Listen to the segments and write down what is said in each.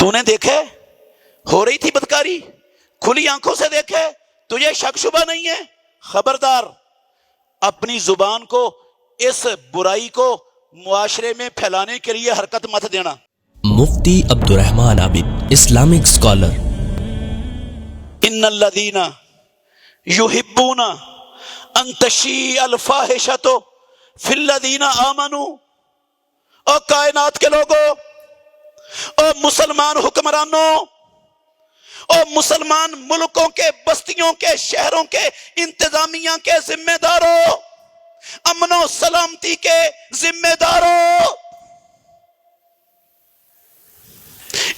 तूने देखे हो रही थी बदकारी, खुली आंखों से देखे, तुझे शक शुबा नहीं है? खबरदार अपनी जुबान को इस बुराई को मुआशरे में फैलाने के लिए हरकत मत देना। मुफ्ती अब्दुर्रहमान आबिद, इस्लामिक स्कॉलर। इन्नल्लज़ीना युहिब्बूना अन तशीअल फाहिशतु फिल्लज़ीना आमनू। और कायनात के लोगों, और मुसलमान हुक्मरानों, और मुसलमान मुल्कों के, बस्तियों के, शहरों के इंतजामिया के जिम्मेदारों, अमनो सलामती के जिम्मेदारों,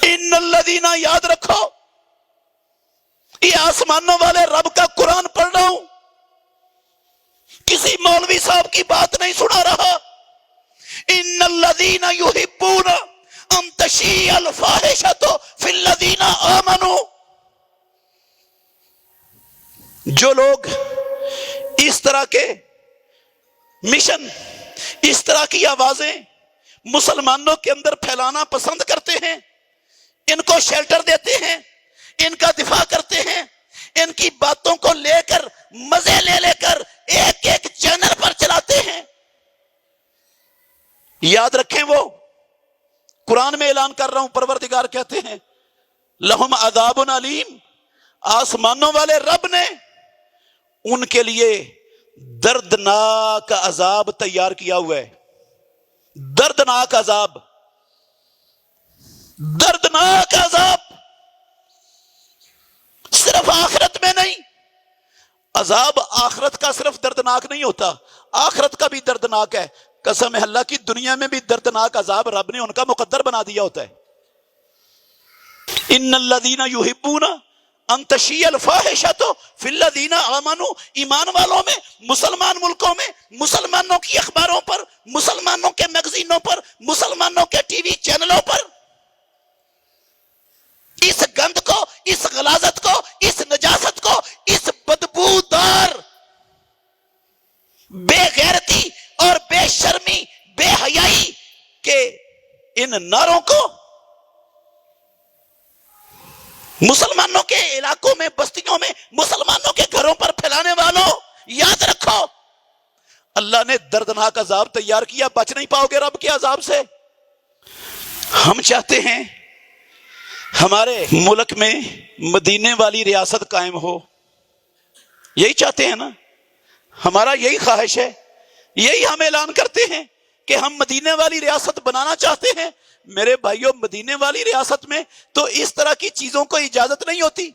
इन्नल्लज़ीना, याद रखो, ये आसमानों वाले रब का कुरान पढ़ रहा हूं, किसी मौलवी साहब की बात नहीं सुना रहा। इन्नल्लज़ीना युहिब्बूना अन तशीअल फाहिशतु फिल्लज़ीना आमनू। जो लोग इस तरह के मिशन, इस तरह की आवाजें मुसलमानों के अंदर फैलाना पसंद करते हैं, इनको शेल्टर देते हैं, इनका दिफा करते हैं, इनकी बातों को लेकर मजे ले लेकर एक एक चैनल पर चलाते हैं, याद रखें वो कुरान में ऐलान कर रहा हूं, परवरदिगार कहते हैं लहुम अज़ाबुन अलीम। आसमानों वाले रब ने उनके लिए दर्दनाक अजाब तैयार किया हुआ है। दर्दनाक अजाब, दर्दनाक अजाब। सिर्फ आखिरत में नहीं, अजाब आखिरत का सिर्फ दर्दनाक नहीं होता, आखिरत का भी दर्दनाक है। कसम है अल्लाह की, दुनिया में भी दर्दनाक अजाब रब ने उनका मुकद्दर बना दिया होता है। इन्नल्लज़ीना युहिब्बूना अन तशीअल फाहिशतु फिल्लज़ीना आमनू। ईमान वालों में, मुसलमान मुल्कों में, मुसलमानों की अखबारों पर, मुसलमानों के मैगजीनों पर, मुसलमानों के टीवी चैनलों पर इस गंद को, इस गलाजत को, इस नजासत को, इस बदबूदार, बेगैरती और बेशर्मी, बेहयाई के इन नारों को मुसलमानों के इलाकों में, बस्तियों में, मुसलमानों के घरों पर फैलाने वालों, याद रखो अल्लाह ने दर्दनाक अजाब तैयार किया, बच नहीं पाओगे रब के अजाब से। हम चाहते हैं हमारे मुल्क में मदीने वाली रियासत कायम हो, यही चाहते हैं ना, हमारा यही ख्वाहिश है, यही हम ऐलान करते हैं कि हम मदीने वाली रियासत बनाना चाहते हैं। मेरे भाइयों, मदीने वाली रियासत में तो इस तरह की चीजों को इजाजत नहीं होती,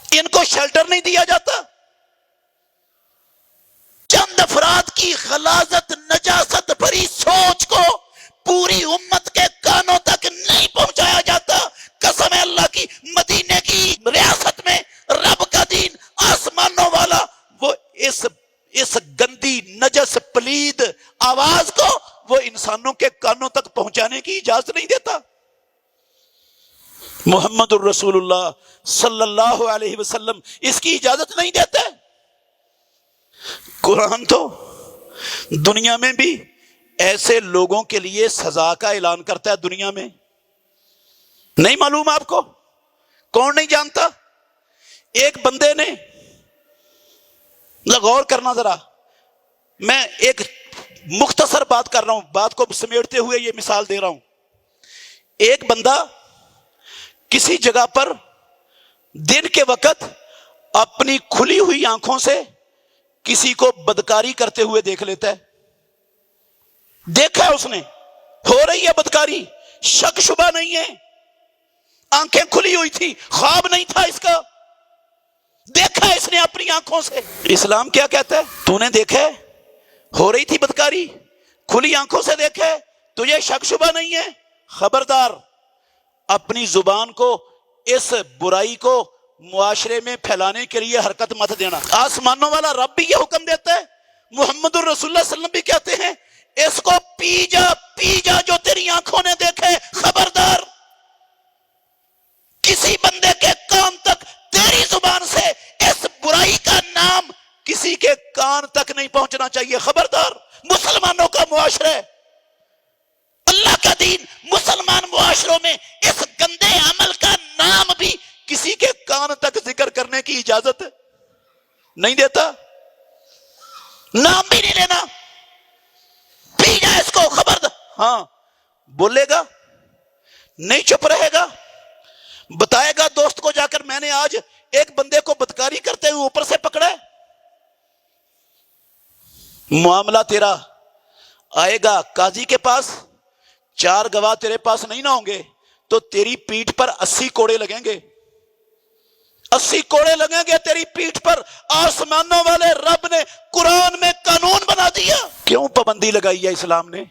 इनको शेल्टर नहीं दिया जाता। चंद अफराद की गलाजत, नजासत भरी सोच को पूरी उम्मत के कानों तक नहीं पहुंचाया जाता। कसम है अल्लाह की, मदीने की रियासत में रब का दीन, आसमानों वाला, वो इस गंदी, नजस, पलीद आवाज को वो इंसानों के कानों तक पहुंचाने की इजाजत नहीं देता। मुहम्मदुर रसूलुल्लाह सल्लल्लाहु अलैहि वसल्लम इसकी इजाजत नहीं देते। कुरान तो दुनिया में भी ऐसे लोगों के लिए सजा का ऐलान करता है। दुनिया में नहीं मालूम आपको? कौन नहीं जानता? एक बंदे ने, गौर करना जरा, मैं एक मुख्तसर बात कर रहा हूं, बात को समेटते हुए ये मिसाल दे रहा हूं। एक बंदा किसी जगह पर दिन के वक्त अपनी खुली हुई आंखों से किसी को बदकारी करते हुए देख लेता है। देखा है उसने, हो रही है बदकारी, शक शुबा नहीं है, आंखें खुली हुई थी, ख्वाब नहीं था इसका, देखा है इसने अपनी आंखों से। इस्लाम क्या कहता है? तूने देखा है हो रही थी बदकारी, खुली आंखों से देखे, तुझे शक शुबा नहीं है? खबरदार अपनी जुबान को, इस बुराई को मुआशरे में फैलाने के लिए हरकत मत देना। आसमानों वाला रब भी ये हुक्म देता है, मुहम्मदुर रसूलुल्लाह सल्लल्लाहु अलैहि वसल्लम भी कहते हैं, इसको पी जा जो तेरी आंखों ने देखे। खबरदार किसी बंदे के कान तक तेरी जुबान से इस बुराई का नाम किसी के कान तक नहीं पहुंचना चाहिए। खबरदार, मुसलमानों का मुआशरा, अल्लाह का दीन, मुसलमान معاشروں میں اس گندے عمل کا نام بھی کسی کے کان تک ذکر کرنے کی اجازت نہیں دیتا، نام بھی نہیں لینا. پی جائے اس کو خبر ہاں بولے گا نہیں، چپ رہے گا، بتائے گا دوست کو جا کر میں نے آج ایک بندے کو بدکاری کرتے ہوئے اوپر سے پکڑا ہے. معاملہ تیرا آئے گا قاضی کے پاس، 4 گواہ تیرے پاس نہیں نہ ہوں گے تو تیری پیٹھ پر 80 کوڑے لگیں گے، 80 کوڑے لگیں گے تیری پیٹھ پر. آسمانوں والے رب نے قرآن میں قانون بنا دیا. کیوں پابندی لگائی ہے اسلام نے؟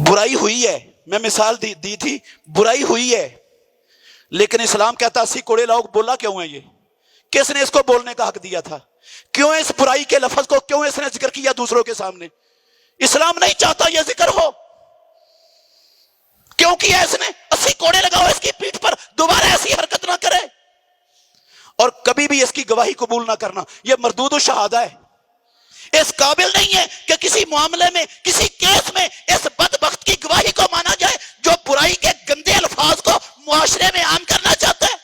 برائی ہوئی ہے، میں مثال دی تھی، برائی ہوئی ہے، لیکن اسلام کہتا 80 کوڑے لاؤ. بولا کیوں ہے یہ؟ کس نے اس کو بولنے کا حق دیا تھا؟ کیوں اس برائی کے لفظ کو کیوں اس نے ذکر کیا دوسروں کے سامنے؟ اسلام نہیں چاہتا یہ ذکر ہو. کیوں کیا اس نے؟ 80 کوڑے لگاؤ اس کی پیٹھ پر، دوبارہ ایسی حرکت نہ کرے اور کبھی بھی اس کی گواہی قبول نہ کرنا. یہ مردود الشہادہ ہے، اس قابل نہیں ہے کہ کسی معاملے میں، کسی کیس میں اس بدبخت کی گواہی کو مانا جائے جو برائی کے گندے الفاظ کو معاشرے میں عام کرنا چاہتا ہے.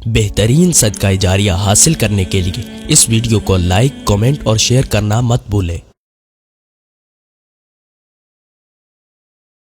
بہترین صدقہ جاریہ حاصل کرنے کے لیے اس ویڈیو کو لائک، کمنٹ اور شیئر کرنا مت بھولیں.